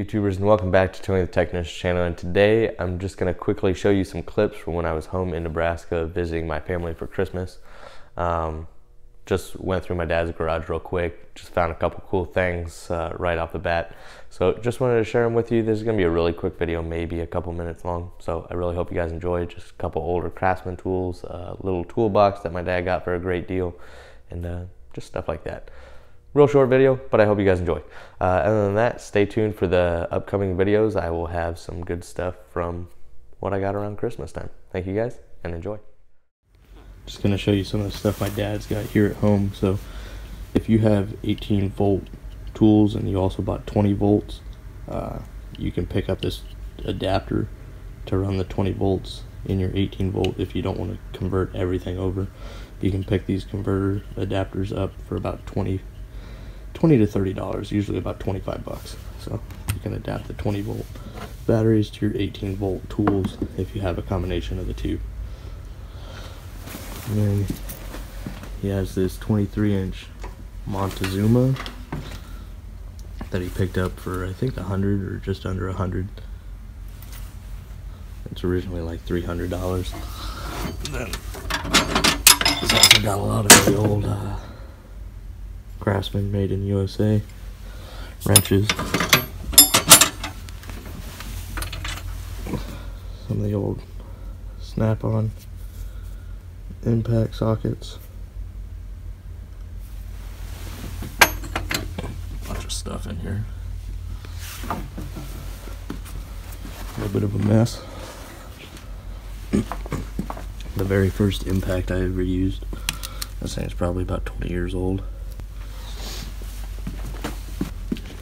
YouTubers, and welcome back to Tony the Technician channel. And today I'm just going to quickly show you some clips from when I was home in Nebraska visiting my family for Christmas. Just went through my dad's garage real quick, just found a couple cool things right off the bat. So just wanted to share them with you. This is going to be a really quick video, maybe a couple minutes long. So I really hope you guys enjoy. Just a couple older Craftsman tools, a little toolbox that my dad got for a great deal, and just stuff like that. Real short video, but I hope you guys enjoy. Other than that, stay tuned for the upcoming videos. I will have some good stuff from what I got around Christmas time. Thank you guys, and enjoy. Just gonna show you some of the stuff my dad's got here at home. So if you have 18-volt tools and you also bought 20 volts, you can pick up this adapter to run the 20 volts in your 18-volt if you don't want to convert everything over. You can pick these converter adapters up for about $20 to $30, usually about 25 bucks. So you can adapt the 20-volt batteries to your 18-volt tools if you have a combination of the two. And then he has this 23-inch Montezuma that he picked up for I think 100 or just under 100. It's originally like $300. Then he's also got a lot of the old Craftsman made in USA wrenches, some of the old Snap-on impact sockets, bunch of stuff in here, a little bit of a mess. The very first impact I ever used, this thing's probably about 20 years old.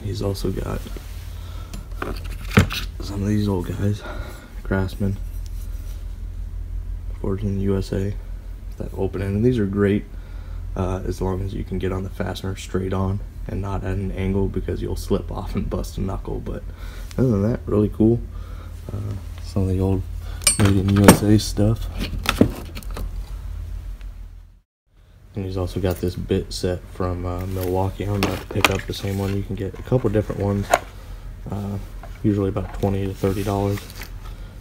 He's also got some of these old guys, Craftsman, forged in the USA, that opening. And these are great as long as you can get on the fastener straight on and not at an angle, because you'll slip off and bust a knuckle. But other than that, really cool. Some of the old made in USA stuff. And he's also got this bit set from Milwaukee. I'm about to pick up the same one. You can get a couple different ones, usually about $20 to $30,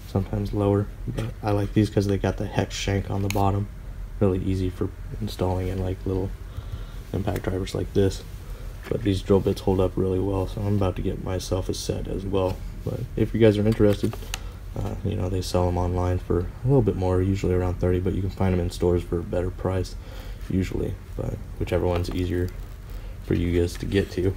sometimes lower. But I like these because they got the hex shank on the bottom. Really easy for installing in like little impact drivers like this. But these drill bits hold up really well, so I'm about to get myself a set as well. But if you guys are interested, you know, they sell them online for a little bit more, usually around 30, but you can find them in stores for a better price usually, but whichever one's easier for you guys to get to.